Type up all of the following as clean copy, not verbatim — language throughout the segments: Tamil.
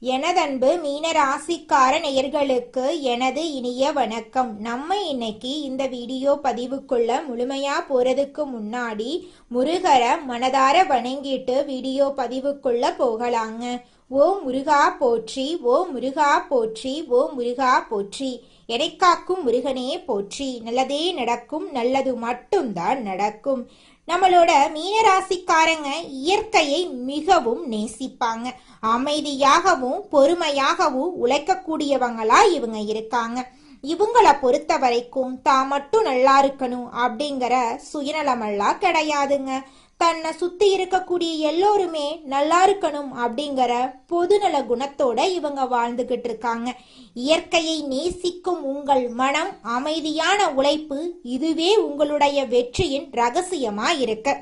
எனதன்பு மீனராசிக்கார நேயர்களுக்கு எனது இனிய வணக்கம். நம்ம இன்னைக்கு இந்த வீடியோ பதிவுக்குள்ள முழுமையா போறதுக்கு முன்னாடி முருகரை மனதார வணங்கிட்டு வீடியோ பதிவுக்குள்ள போகலாங்க. ஓ முருகா போற்றி, ஓ முருகா போற்றி, ஓ முருகா போற்றி. எனைக்காக்கும் முருகனே போற்றி. நல்லதே நடக்கும், நல்லது மட்டும்தான் நடக்கும். நம்மளோட மீனராசிக்காரங்க இயற்கையை மிகவும் நேசிப்பாங்க. அமைதியாகவும் பொறுமையாகவும் உழைக்கக்கூடியவங்களா இவங்க இருக்காங்க. இவங்கள பொறுத்த வரைக்கும் தான் மட்டும் நல்லா இருக்கணும் அப்படிங்கிற சுயநலமெல்லாம் கிடையாதுங்க. தன்னை சுத்தி இருக்கக்கூடிய எல்லோருமே நல்லா இருக்கணும் அப்படிங்கிற பொதுநல குணத்தோட இவங்க வாழ்ந்துகிட்டு இருக்காங்க. இயற்கையை நேசிக்கும் உங்கள் மனம், அமைதியான உழைப்பு, இதுவே உங்களுடைய வெற்றியின் ரகசியமா இருக்கு.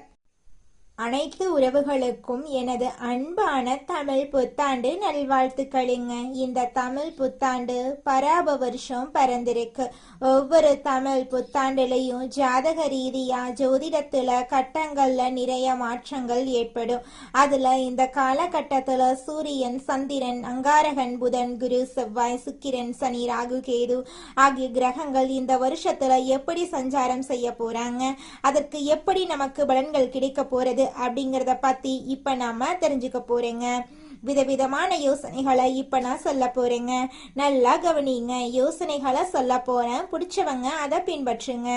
அனைத்து உறவுகளுக்கும் எனது அன்பான தமிழ் புத்தாண்டு நல்வாழ்த்துக்களுங்க. இந்த தமிழ் புத்தாண்டு பராப வருஷம் பிறந்திருக்கு. ஒவ்வொரு தமிழ் புத்தாண்டுலையும் ஜாதக ரீதியா ஜோதிடத்துல கட்டங்கள்ல நிறைய மாற்றங்கள் ஏற்படும். அதுல இந்த காலகட்டத்துல சூரியன், சந்திரன், அங்காரகன், புதன், குரு, செவ்வாய், சுக்கிரன், சனி, ராகு, கேது ஆகிய கிரகங்கள் இந்த வருஷத்துல எப்படி சஞ்சாரம் செய்ய போறாங்க, அதற்கு எப்படி நமக்கு பலன்கள் கிடைக்க போறது அப்படிங்கறத பத்தி இப்ப நாம தெரிஞ்சுக்க போறேங்க. விதவிதமான யோசனைகளை இப்ப நான் சொல்ல போறேங்க. நல்லா கவனிங்க. யோசனைகளை சொல்ல போறேன், பிடிச்சவங்க அதை பின்பற்றுங்க.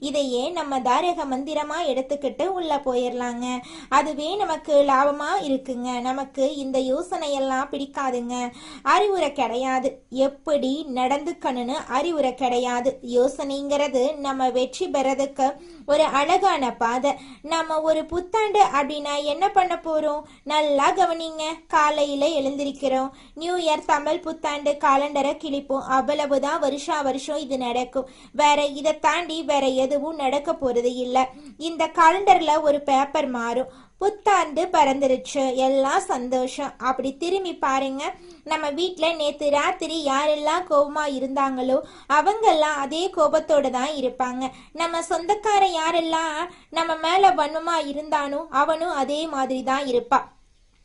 இதையே நம்ம தாரக மந்திரமா எடுத்துக்கிட்டு உள்ள போயிடலாங்க. அதுவே நமக்கு லாபமா இருக்குங்க. நமக்கு இந்த யோசனையெல்லாம் பிடிக்காதுங்க. அறிவுரை கிடையாது, எப்படி நடந்துக்கணும்னு அறிவுரை கிடையாது. யோசனைங்கிறது நம்ம வெற்றி பெறதுக்கு ஒரு அழகான பாதை. நம்ம ஒரு புத்தாண்டு அப்படின்னா என்ன பண்ண போறோம்? நல்லா கவனிங்க. காலையில எழுந்திருக்கிறோம், நியூ இயர் தமிழ் புத்தாண்டு காலண்டரை கிழிப்போம், அவ்வளவுதான். வருஷா வருஷம் இது நடக்கும். வேற இதை தாண்டி வேற எதுவும் நடக்க போறது இல்ல. இந்த காலண்டர்ல ஒரு பேப்பர் மாறும். புத்தாண்டு பறந்துருச்சு, எல்லாம் சந்தோஷம். அப்படி திரும்பி பாருங்க, நம்ம வீட்டுல நேத்து ராத்திரி யாரெல்லாம் கோபமா இருந்தாங்களோ அவங்கெல்லாம் அதே கோபத்தோட தான் இருப்பாங்க. நம்ம சொந்தக்கார யாரெல்லாம் நம்ம மேல வன்மமா இருந்தானோ அவனும் அதே மாதிரி தான் இருப்பான்.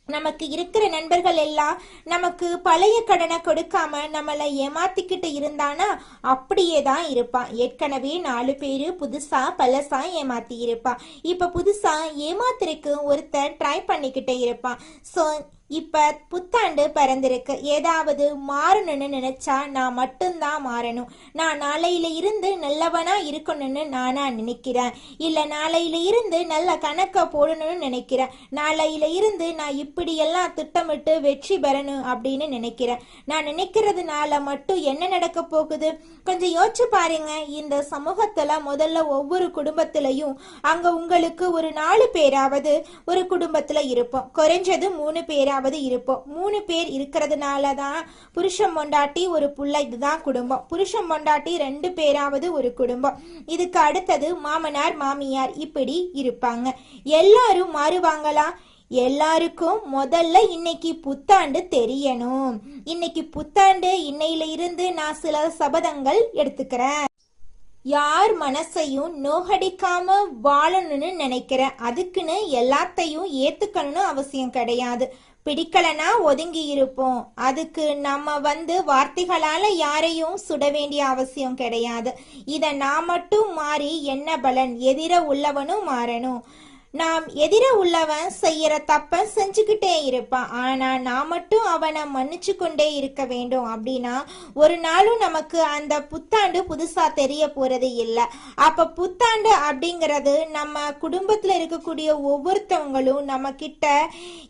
நமக்கு இருக்கிற நண்பர்கள் எல்லாம் நமக்கு பழைய கடனை கொடுக்காம நம்மளை ஏமாத்திக்கிட்டு இருந்தானா அப்படியே தான் இருப்பான். ஏற்கனவே 4 பேரு புதுசா பழசா ஏமாத்தி இருப்பான். இப்ப புதுசா ஏமாத்திருக்கு ஒருத்தர் ட்ரை பண்ணிக்கிட்டே இருப்பான். ஸோ இப்ப புத்தாண்டு பிறந்திருக்கு. ஏதாவது மாறணும்னு நினைச்சா நான் மட்டும்தான் மாறணும். நான் நாளையில இருந்து நல்லவனா இருக்கணும்னு நானா நினைக்கிறேன். இல்ல நாளையில இருந்து நல்ல கணக்க போடணும்னு நினைக்கிறேன். நாளையில இருந்து நான் இப்படியெல்லாம் திட்டமிட்டு வெற்றி பெறணும் அப்படின்னு நினைக்கிறேன். நான் நினைக்கிறதுனால மட்டும் என்ன நடக்க போகுது? கொஞ்சம் யோசிச்சு பாருங்க. இந்த சமூகத்துல முதல்ல ஒவ்வொரு குடும்பத்திலையும் அங்க உங்களுக்கு ஒரு 4 பேராவது ஒரு குடும்பத்துல இருப்போம். குறைஞ்சது 3 பேராவது இருப்போம். 3 பேர் இருக்கிறதுனாலதான் புருஷன் பொண்டாட்டி ஒரு புள்ள, இதுதான் குடும்பம். புருஷன் பொண்டாட்டி 2 பேராவது ஒரு குடும்பம். இதுக்கு அடுத்தது மாமனார் மாமியார், இப்படி இருப்பாங்க. எல்லாரும் மாறுவாங்களா? எல்லாருக்கும் முதல்ல இன்னைக்கு புத்தாண்டு தெரியணும். இன்னைக்கு புத்தாண்டு, இன்னையில இருந்து நான் சில சபதங்கள் எடுத்துக்கிறேன். யார் மனசையும் நோகடிக்காம வாழணும்னு நினைக்கிறேன். அதுக்குன்னு எல்லாத்தையும் ஏத்துக்கணும்னு அவசியம் கிடையாது. பிடிக்கலனா ஒதுங்கி இருப்போம். அதுக்கு நம்ம வார்த்தைகளால யாரையும் சுட வேண்டிய அவசியம் கிடையாது. இத நான் மட்டும் மாறி என்ன பலன்? எதிர உள்ளவனும் மாறணும். நாம் எதிர உள்ளவன் செய்யற தப்ப செஞ்சுக்கிட்டே இருப்பான். ஆனா நான் மட்டும் அவனை மன்னிச்சு கொண்டே இருக்க வேண்டும். அப்படின்னா ஒரு நாளும் நமக்கு அந்த புத்தாண்டு புதுசா தெரிய போறது இல்லை. அப்ப புத்தாண்டு அப்படிங்கிறது நம்ம குடும்பத்துல இருக்கக்கூடிய ஒவ்வொருத்தவங்களும் நம்ம கிட்ட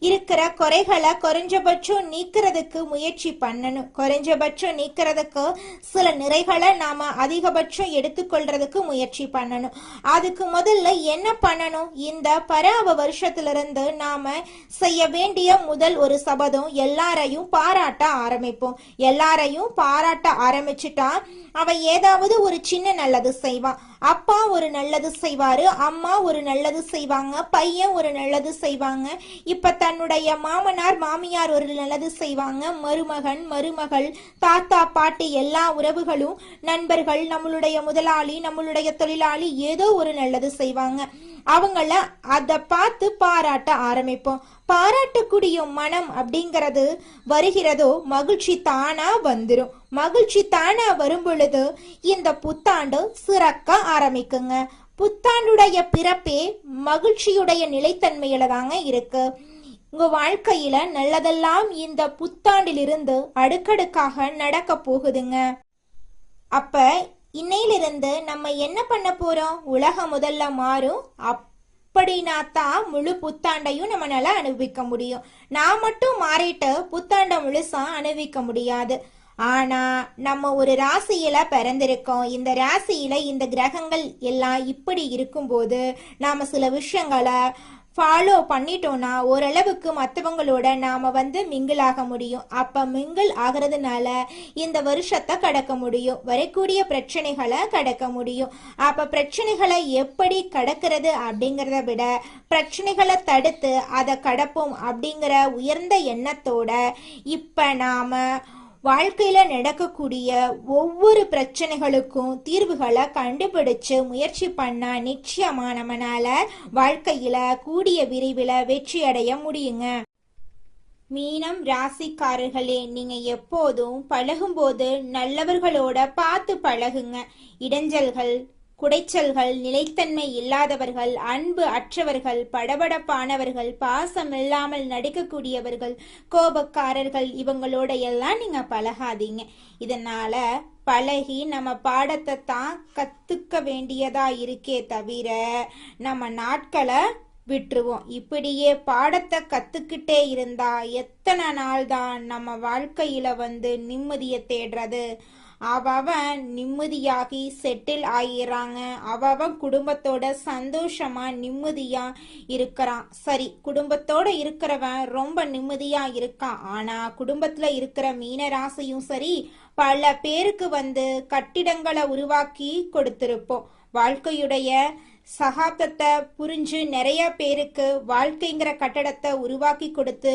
இருக்கிற குறைகளை குறைஞ்சபட்சம் நீக்கிறதுக்கு முயற்சி பண்ணணும். குறைஞ்சபட்சம் நீக்கிறதுக்கு சில நிறைகளை நாம அதிகபட்சம் எடுத்துக்கொள்றதுக்கு முயற்சி பண்ணணும். அதுக்கு முதல்ல என்ன பண்ணணும்? இந்த பராப வருஷத்திலிருந்து நாம செய்ய வேண்டிய முதல் ஒரு சபதம், எல்லாரையும் பாராட்ட ஆரம்பிப்போம். எல்லாரையும் பாராட்ட ஆரம்பிச்சுட்டா அவ ஏதாவது ஒரு சின்ன நல்லது செய்வான். அப்பா ஒரு நல்லது செய்வாரு, அம்மா ஒரு நல்லது செய்வாங்க, பையன் ஒரு நல்லது செய்வாங்க. இப்ப தன்னுடைய மாமனார் மாமியார் ஒரு நல்லது செய்வாங்க, மருமகன் மருமகள், தாத்தா பாட்டி, எல்லா உறவுகளும், நண்பர்கள், நம்மளுடைய முதலாளி, நம்மளுடைய தொழிலாளி ஏதோ ஒரு நல்லது செய்வாங்க. அவங்கள அதை பார்த்து பாராட்ட ஆரம்பிப்போம். பாராட்டக்கூடிய மனம் அப்படிங்கிறது வருகிறதோ மகிழ்ச்சி தானா வந்துடும். மகிழ்ச்சி தானா வரும் பொழுது இந்த புத்தாண்டு சிறக்க ஆரம்பிக்குங்க. புத்தாண்டுடைய பிறப்பே மகிழ்ச்சியுடைய நிலைத்தன்மையில தாங்க இருக்கு. உங்க வாழ்க்கையில நல்லதெல்லாம் இந்த புத்தாண்டிலிருந்து அடுக்கடுக்காக நடக்க போகுதுங்க. அப்ப இன்னையிலிருந்து நம்ம என்ன பண்ண போறோம்? உலகம் முதல்ல மாறும். அப்படின்னா தான் முழு புத்தாண்டையும் நம்மளால அனுபவிக்க முடியும். நான் மட்டும் மாறிட்டு புத்தாண்டை முழுசா அனுபவிக்க முடியாது. ஆனா நம்ம ஒரு ராசியில பிறந்திருக்கோம். இந்த ராசியில இந்த கிரகங்கள் எல்லாம் இப்படி இருக்கும்போது நாம சில விஷயங்களை ஃபாலோ பண்ணிட்டோம்னா ஓரளவுக்கு மற்றவங்களோட நாம மிங்கிள் ஆக முடியும். அப்ப மிங்கிள் ஆகிறதுனால இந்த வருஷத்தை கடக்க முடியும். வரக்கூடிய பிரச்சனைகளை கடக்க முடியும். அப்ப பிரச்சனைகளை எப்படி கடக்கிறது அப்படிங்கிறத விட பிரச்சனைகளை தடுத்து அதை கடப்போம் அப்படிங்கிற உயர்ந்த எண்ணத்தோட இப்ப நாம வாழ்க்கையில நடக்கக்கூடிய ஒவ்வொரு பிரச்சனைகளுக்கும் தீர்வுகளை கண்டுபிடிச்சு முயற்சி பண்ணா நிச்சயமா நம்மனால வாழ்க்கையில கூடிய விரைவில் வெற்றி அடைய முடியுங்க. மீனம் ராசிக்காரர்களே, நீங்க எப்போதும் பழகும்போது நல்லவர்களோட பார்த்து பழகுங்க. இடைஞ்சல்கள், குடைச்சல்கள், நிலைத்தன்மை இல்லாதவர்கள், அன்பு அற்றவர்கள், படபடப்பானவர்கள், பாசம் இல்லாமல் நடிக்கக்கூடியவர்கள், கோபக்காரர்கள், இவங்களோட எல்லாம் நீங்க பழகாதீங்க. இதனால பழகி நம்ம பாடத்தை தான் கத்துக்க வேண்டியதா இருக்கே தவிர நம்ம நாட்களை விட்டுருவோம். இப்படியே பாடத்தை கத்துக்கிட்டே இருந்தா எத்தனை நாள் தான் நம்ம வாழ்க்கையில நிம்மதியை தேடுறது? அவன் நிம்மதியாகி செட்டில் ஆகிறாங்க. அவன் குடும்பத்தோட சந்தோஷமா நிம்மதியா இருக்கிறான். சரி, குடும்பத்தோட இருக்கிறவன் ரொம்ப நிம்மதியா இருக்கான். ஆனா குடும்பத்துல இருக்கிற மீனராசியும் சரி, பல பேருக்கு கட்டிடங்களை உருவாக்கி கொடுத்திருப்போம். வாழ்க்கையுடைய சகாப்தத்தை புரிஞ்சு நிறைய பேருக்கு வாழ்க்கைங்கிற கட்டடத்தை உருவாக்கி கொடுத்து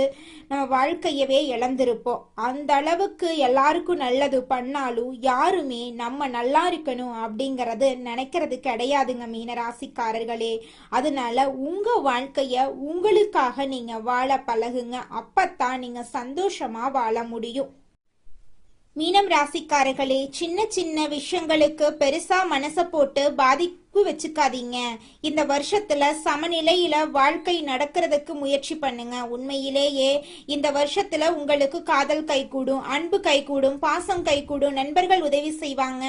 நம்ம வாழ்க்கையவே இழந்திருப்போம். அந்த அளவுக்கு எல்லாருக்கும் நல்லது பண்ணாலும் யாருமே நம்ம நல்லா இருக்கணும் அப்படிங்கறது நினைக்கிறது கிடையாதுங்க மீனராசிக்காரர்களே. அதனால உங்க வாழ்க்கைய உங்களுக்காக நீங்க வாழ பழகுங்க. அப்பத்தான் நீங்க சந்தோஷமா வாழ முடியும். மீனம் ராசிக்காரர்களே, சின்ன சின்ன விஷயங்களுக்கு பெருசா மனசை போட்டு பாதிப்பு வச்சுக்காதீங்க. இந்த வருஷத்துல சமநிலையில வாழ்க்கை நடக்கிறதுக்கு முயற்சி பண்ணுங்க. உண்மையிலேயே இந்த வருஷத்துல உங்களுக்கு காதல் கைகூடும், அன்பு கைகூடும், பாசம் கைகூடும், நண்பர்கள் உதவி செய்வாங்க.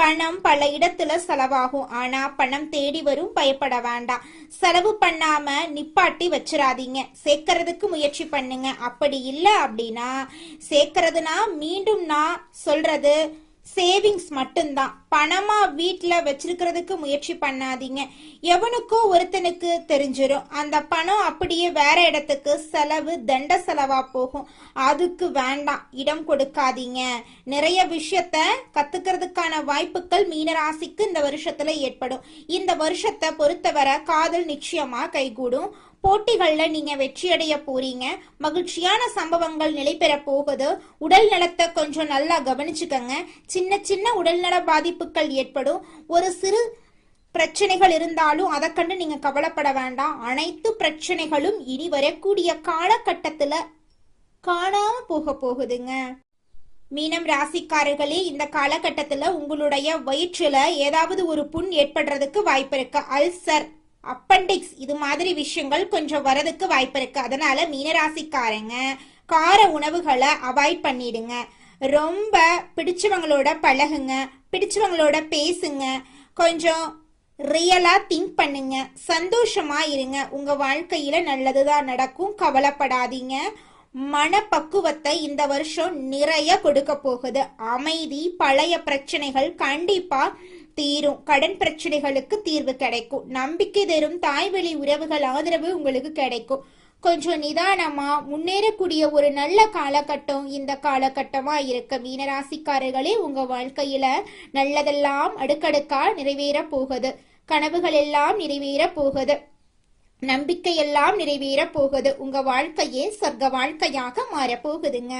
பணம் பல இடத்துல செலவாகும். ஆனா பணம் தேடி வரும், பயப்பட வேண்டாம். செலவு பண்ணாம நிப்பாட்டி வச்சிடாதீங்க. சேர்க்கறதுக்கு முயற்சி பண்ணுங்க. அப்படி இல்லை அப்படின்னா, சேர்க்கறதுனா மீண்டும் நான் சொல்றது சேவிங்ஸ் மட்டும்தான். பணமா வீட்டுல வச்சிருக்கிறதுக்கு முயற்சி பண்ணாதீங்க. எவனுக்கோ ஒருத்தனுக்கு தெரிஞ்சிடும். அந்த பணம் அப்படியே வேற இடத்துக்கு செலவு, தண்ட செலவா போகும். அதுக்கு வேண்டாம், இடம் கொடுக்காதீங்க. நிறைய விஷயத்த கத்துக்கிறதுக்கான வாய்ப்புகள் மீனராசிக்கு இந்த வருஷத்துல ஏற்படும். இந்த வருஷத்தை பொறுத்தவரை காதல் நிச்சயமா கைகூடும். போட்டிகள்ல நீங்க வெற்றியடைய போறீங்க. மகிழ்ச்சியான சம்பவங்கள் நிலை பெற போகுது. உடல் நலத்தை கொஞ்சம் நல்லா கவனிச்சுக்கங்க. சின்ன சின்ன உடல்நல பாதிப்புகள் ஏற்படும். ஒரு சிறு பிரச்சனைகள் இருந்தாலும் அதை கண்டு நீங்க கவலைப்பட வேண்டாம். அனைத்து பிரச்சனைகளும் இனி வரக்கூடிய காலகட்டத்துல காணாம போக போகுதுங்க. மீனம் ராசிக்காரர்களே, இந்த காலகட்டத்துல உங்களுடைய வயிற்றுல ஏதாவது ஒரு புண் ஏற்படுறதுக்கு வாய்ப்பு இருக்கு. அல்சர், அப்பண்டிக்ஸ், இது மாதிரி விஷயங்கள் கொஞ்சம் வரதுக்கு வாய்ப்பு இருக்கு. அதனால மீனராசிக்காரங்க கார உணவுகளை அவாய்ட் பண்ணிடுங்க. ரொம்ப பிடிச்சவங்களோட பழகுங்க, பிடிச்சவங்களோட பேசுங்க, கொஞ்சம் ரியலா திங்க் பண்ணுங்க, சந்தோஷமா இருங்க. உங்க வாழ்க்கையில நல்லதுதான் நடக்கும், கவலைப்படாதீங்க. மனப்பக்குவத்தை இந்த வருஷம் நிறைய கொடுக்க போகுது. அமைதி, பழைய பிரச்சனைகள் கண்டிப்பா தீரும். கடன் பிரச்சனைகளுக்கு தீர்வு கிடைக்கும். நம்பிக்கை தரும் தாய்வழி உறவுகள் ஆதரவு உங்களுக்கு கிடைக்கும். கொஞ்சம் நிதானமா முன்னேறக்கூடிய ஒரு நல்ல காலகட்டம் இந்த காலகட்டமா இருக்க மீனராசிக்காரர்களே, உங்க வாழ்க்கையில நல்லதெல்லாம் அடுக்கடுக்கா நிறைவேற போகுது. கனவுகள் எல்லாம் நிறைவேற போகுது. நம்பிக்கை எல்லாம் நிறைவேற போகுது. உங்க வாழ்க்கையே சொர்க்க வாழ்க்கையாக மாற போகுதுங்க.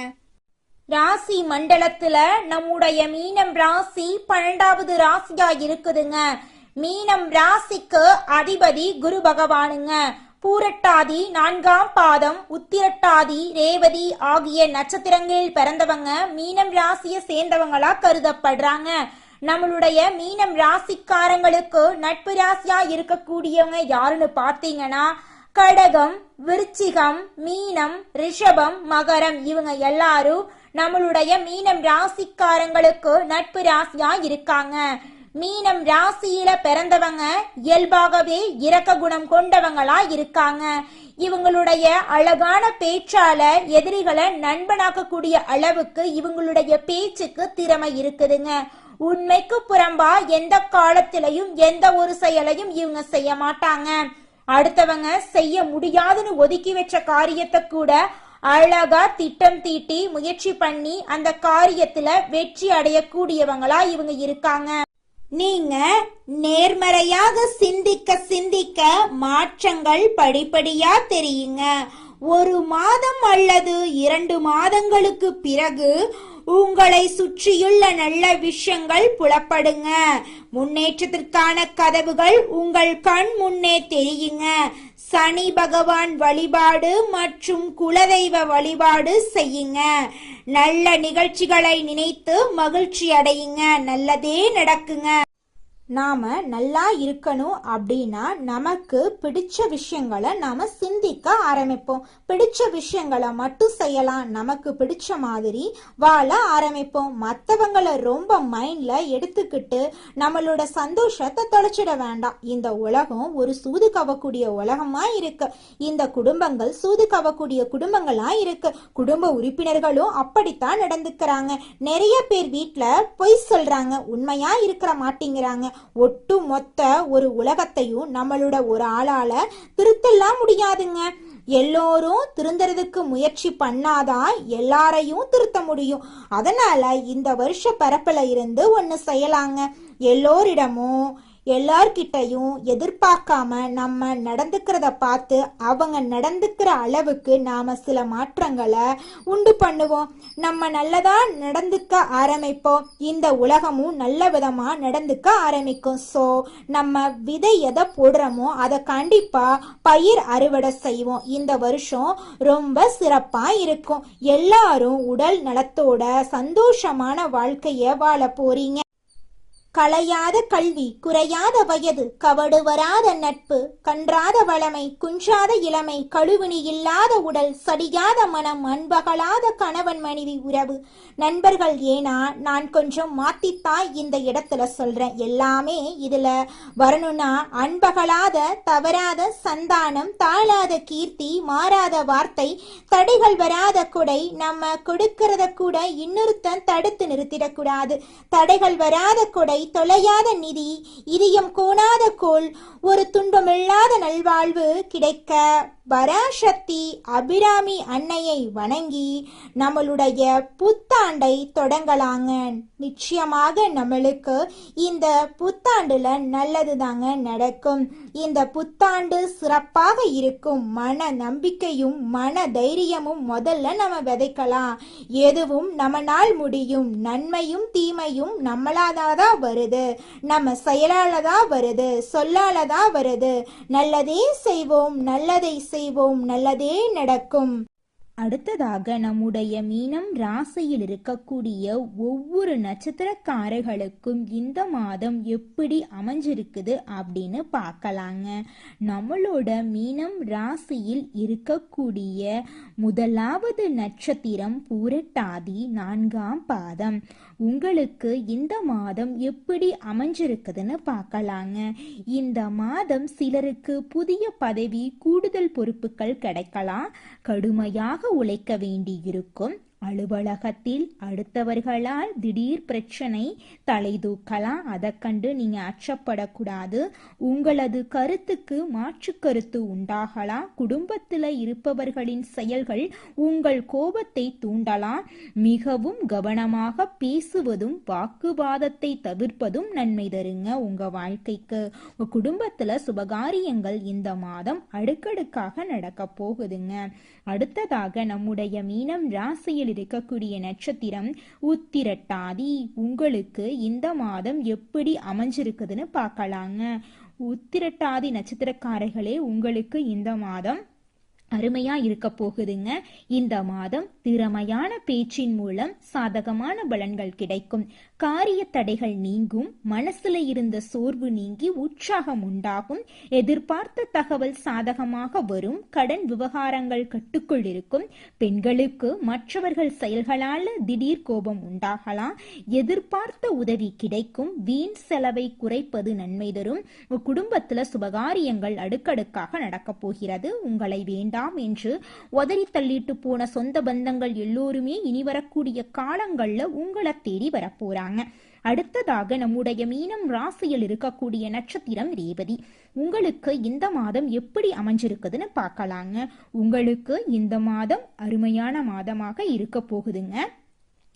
ராசி மண்டலத்துல நம்முடைய மீனம் ராசி 12வது ராசியா இருக்குதுங்க. மீனம் ராசிக்கு அதிபதி குரு பகவானுங்க. பூரட்டாதி 4ஆம் பாதம், உத்திரட்டாதி, ரேவதி ஆகிய நட்சத்திரங்களில் பிறந்தவங்க மீனம் ராசியை சேர்ந்தவங்களா கருதப்படுறாங்க. நம்மளுடைய மீனம் ராசிக்காரங்களுக்கு நட்பு ராசியா இருக்கக்கூடியவங்க யாருன்னு பார்த்தீங்கன்னா கடகம், விருச்சிகம், மீனம், ரிஷபம், மகரம். இவங்க எல்லாரும் நம்மளுடைய மீனம் ராசிக்காரங்களுக்கு நட்பு ராசியா இருக்காங்க. மீனம் ராசியில பிறந்தவங்க இயல்பாகவே இரக்க குணம் கொண்டவங்களா இருக்காங்க. இவங்களுடைய அழகான பேச்சால எதிரிகளை நண்பனாக்கக்கூடிய அளவுக்கு இவங்களுடைய பேச்சுக்கு திறமை இருக்குதுங்க. உண்மைக்கு புறம்பா எந்த காலத்திலையும் எந்த ஒரு செயலையும் இவங்க செய்ய மாட்டாங்க. அடுத்தவங்க செய்ய முடியாதுன்னு ஒதுக்கி வச்ச காரியத்தை கூட அழகா திட்டம் தீட்டி முயற்சி பண்ணி அந்த காரியத்துல வெற்றி அடையக்கூடியவங்களா இவங்க இருக்காங்க. நீங்க நேர்மறையாக சிந்திக்க சிந்திக்க மாற்றங்கள் படிப்படியா தெரியுங்க. 1 மாதம் அல்லது 2 மாதங்களுக்கு பிறகு உங்களை சுற்றியுள்ள நல்ல விஷயங்கள் புலப்படுங்க. முன்னேற்றத்திற்கான கதவுகள் உங்கள் கண் முன்னே தெரியுங்க. சனி பகவான் வழிபாடு மற்றும் குலதெய்வ வழிபாடு செய்யுங்க. நல்ல நிகழ்ச்சிகளை நினைத்து மகிழ்ச்சி அடையுங்க. நல்லதே நடக்குங்க. நாம நல்லா இருக்கணும் அப்படின்னா நமக்கு பிடிச்ச விஷயங்களை நாம சிந்திக்க ஆரம்பிப்போம். பிடிச்ச விஷயங்களை மட்டும் செய்யலாம். நமக்கு பிடிச்ச மாதிரி வாழ ஆரம்பிப்போம். மற்றவங்களை ரொம்ப மைண்ட்ல எடுத்துக்கிட்டு நம்மளோட சந்தோஷத்தை தொலைச்சிட வேண்டாம். இந்த உலகம் ஒரு சூது கவக்கூடிய உலகமா இருக்கு. இந்த குடும்பங்கள் சூது கவக்கூடிய குடும்பங்களா இருக்கு. குடும்ப உறுப்பினர்களும் அப்படித்தான் நடந்துக்கிறாங்க. நிறைய பேர் வீட்டுல பொய் சொல்றாங்க, உண்மையா இருக்க மாட்டேங்கிறாங்க. ஒட்டு மொத்த ஒரு உலகத்தையும் நம்மளோட ஒரு ஆளால திருத்தலாம் முடியாதுங்க. எல்லோரும் திருந்துறதுக்கு முயற்சி பண்ணாதான் எல்லாரையும் திருத்த முடியும். அதனால இந்த வருஷ பரப்புல இருந்து ஒண்ணு செய்யலாங்க. எல்லோரிடமும் எல்லார்கிட்டையும் எதிர்பார்க்காம நம்ம நடந்துக்கிறத பார்த்து அவங்க நடந்துக்கிற அளவுக்கு நாம சில மாற்றங்களை உண்டு பண்ணுவோம். நம்ம நல்லதா நடந்துக்க ஆரம்பிப்போம். இந்த உலகமும் நல்ல விதமா நடந்துக்க ஆரம்பிக்கும். ஸோ நம்ம விதை எதை போடுறோமோ அதை கண்டிப்பா பயிர் அறுவடை செய்வோம். இந்த வருஷம் ரொம்ப சிறப்பா இருக்கும். எல்லாரும் உடல் நலத்தோட சந்தோஷமான வாழ்க்கைய வாழ போறீங்க. களையாத கல்வி, குறையாத வயது, கவடு வராத நட்பு, கன்றாத வளமை, குன்றாத இளமை, கழுவினி இல்லாத உடல், சடியாத மனம், அன்பகலாத கணவன் மனைவி உறவு, நண்பர்கள். ஏன்னா நான் கொஞ்சம் மாத்தித்தான் இந்த இடத்துல சொல்றேன். எல்லாமே இதுல வரணும்னா அன்பகலாத, தவறாத சந்தானம், தாழாத கீர்த்தி, மாறாத வார்த்தை, தடைகள் வராத கொடை. நம்ம கொடுக்கறத கூட இன்னொருத்தன் தடுத்து நிறுத்திடக்கூடாது. தடைகள் வராத கொடை, தொலையாத நிதி, இதயம் கோணாத கோல், ஒரு துன்பமில்லாத நல்வாழ்வு கிடைக்க பராசக்தி அபிராமி அன்னையை வணங்கி நம்மளுடைய புத்தாண்டை தொடங்கலாங்க. நிச்சயமாக நம்மளுக்கு இந்த புத்தாண்டுல நல்லது தாங்க நடக்கும். இந்த புத்தாண்டு சிறப்பாக இருக்கும். மன நம்பிக்கையும் மன தைரியமும் முதல்ல நம்ம விதைக்கலாம். எதுவும் நம்மளால் முடியும். நன்மையும் தீமையும் நம்மளாதான் வருது. நம்ம செயலாலதான் வருது, சொல்லாலதான் வருது. நல்லதே செய்வோம், நல்லதை செய்வோம், நல்லதே நடக்கும். அடுத்ததாக நம்முடைய மீனம் ராசியில் இருக்கக்கூடிய ஒவ்வொரு நட்சத்திரக்காரர்களுக்கும் இந்த மாதம் எப்படி அமைஞ்சிருக்குது அப்படின்னு பார்க்கலாங்க. நம்மளோட மீனம் ராசியில் இருக்கக்கூடிய முதலாவது நட்சத்திரம் பூரட்டாதி 4ஆம் பாதம். உங்களுக்கு இந்த மாதம் எப்படி அமைஞ்சிருக்குதுன்னு பார்க்கலாங்க. இந்த மாதம் சிலருக்கு புதிய பதவி, கூடுதல் பொறுப்புகள் கிடைக்கலாம். கடுமையாக உழைக்க வேண்டியிருக்கும். அலுவலகத்தில் அடுத்தவர்களால் திடீர் பிரச்சனை தலை தூக்கலாம். அதை கண்டு நீங்க அச்சப்படக்கூடாது. உங்களது கருத்துக்கு மாற்று கருத்து உண்டாகலாம். குடும்பத்தில் இருப்பவர்களின் செயல்கள் உங்கள் கோபத்தை தூண்டலாம். மிகவும் கவனமாக பேசுவதும் வாக்குவாதத்தை தவிர்ப்பதும் நன்மை தருங்க உங்க வாழ்க்கைக்கு. உங்க குடும்பத்துல சுபகாரியங்கள் இந்த மாதம் அடுக்கடுக்காக நடக்க போகுதுங்க. அடுத்ததாக நம்முடைய மீனம் ராசியில் இருக்கக்கூடிய நட்சத்திரம் உத்திரட்டாதி. உங்களுக்கு இந்த மாதம் எப்படி அமைஞ்சிருக்குதுன்னு பார்க்கலாங்க. உத்திரட்டாதி நட்சத்திரக்காரர்களே, உங்களுக்கு இந்த மாதம் அருமையா இருக்க போகுதுங்க. இந்த மாதம் திறமையான பேச்சின் மூலம் சாதகமான பலன்கள் கிடைக்கும். காரிய தடைகள் நீங்கும். மனசுல இருந்த சோர்வு நீங்கி உற்சாகம் உண்டாகும். எதிர்பார்த்த தகவல் சாதகமாக வரும். கடன் விவகாரங்கள் கட்டுக்குள் இருக்கும். பெண்களுக்கு மற்றவர்கள் செயல்களால திடீர் கோபம் உண்டாகலாம். எதிர்பார்த்த உதவி கிடைக்கும். வீண் செலவை குறைப்பது நன்மை தரும். குடும்பத்துல சுபகாரியங்கள் அடுக்கடுக்காக நடக்க போகிறது. உங்களை வேண்டாம் என்று உதறி தள்ளிட்டு போன சொந்த பந்தங்கள் எல்லோருமே இனி வரக்கூடிய காலங்கள்ல உங்களை தேடி வரப்போறாங்க. அடுத்ததாக நம்முடைய மீனம் ராசியில் இருக்கக்கூடிய நட்சத்திரம் ரேவதி. உங்களுக்கு இந்த மாதம் எப்படி அமைஞ்சிருக்குதுன்னு பார்க்கலாங்க. உங்களுக்கு இந்த மாதம் அருமையான மாதமாக இருக்க போகுதுங்க.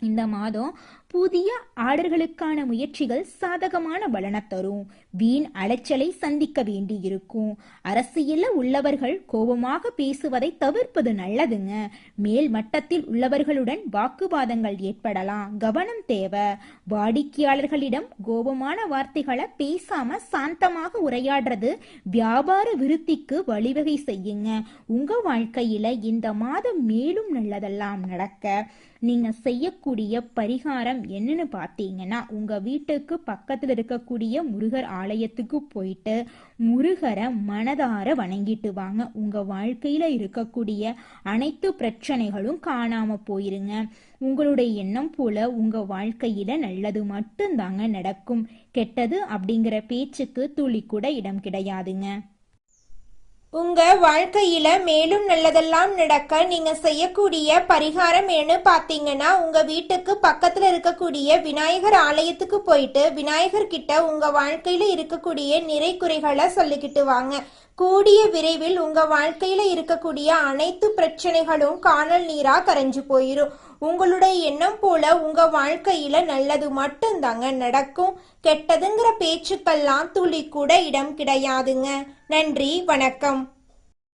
இந்த மாதம் புதிய ஆர்டர்களுக்கான முயற்சிகள் சாதகமான பலனை தரும். வீண் அலைச்சலை சந்திக்க வேண்டி இருக்கும். அரசியல்ல உள்ளவர்கள் கோபமாக பேசுவதை தவிர்ப்பது நல்லதுங்க. மேல் மட்டத்தில் உள்ளவர்களுடன் வாக்குவாதங்கள் ஏற்படலாம். கவனம் தேவை. வாடிக்கையாளர்களிடம் கோபமான வார்த்தைகளை பேசாம சாந்தமாக உரையாடுறது வியாபார விருத்திக்கு வழிவகை செய்யுங்க. உங்க வாழ்க்கையில இந்த மாதம் மேலும் நல்லதெல்லாம் நடக்க நீங்க செய்யக்கூடிய பரிகாரம் என்னன்னு பார்த்தீங்கன்னா, உங்க வீட்டுக்கு பக்கத்துல இருக்கக்கூடிய முருகர் ஆலயத்துக்கு போயிட்டு முருகரை மனதார வணங்கிட்டு வாங்க. உங்க வாழ்க்கையில இருக்கக்கூடிய அனைத்து பிரச்சனைகளும் காணாம போயிருங்க. உங்களுடைய எண்ணம் போல உங்க வாழ்க்கையில நல்லது மட்டும்தாங்க நடக்கும். கெட்டது அப்படிங்கிற பேச்சுக்கு துளி கூட இடம் கிடையாதுங்க. உங்க வாழ்க்கையில மேலும் நல்லதெல்லாம் நடக்க நீங்க செய்யக்கூடிய பரிகாரம் என்ன பாத்தீங்கன்னா, உங்க வீட்டுக்கு பக்கத்துல இருக்கக்கூடிய விநாயகர் ஆலயத்துக்கு போயிட்டு விநாயகர் கிட்ட உங்க வாழ்க்கையில இருக்கக்கூடிய நிறை குறைகளை சொல்லிக்கிட்டு வாங்க. கூடிய விரைவில் உங்க வாழ்க்கையில இருக்கக்கூடிய அனைத்து பிரச்சனைகளும் காணல் நீரா கரைஞ்சு போயிரும். உங்களுடைய எண்ணம் போல உங்க வாழ்க்கையில நல்லது மட்டும்தாங்க நடக்கும். கெட்டதுங்கிற பேச்சுக்கெல்லாம் துளி கூட இடம் கிடையாதுங்க. நன்றி, வணக்கம்.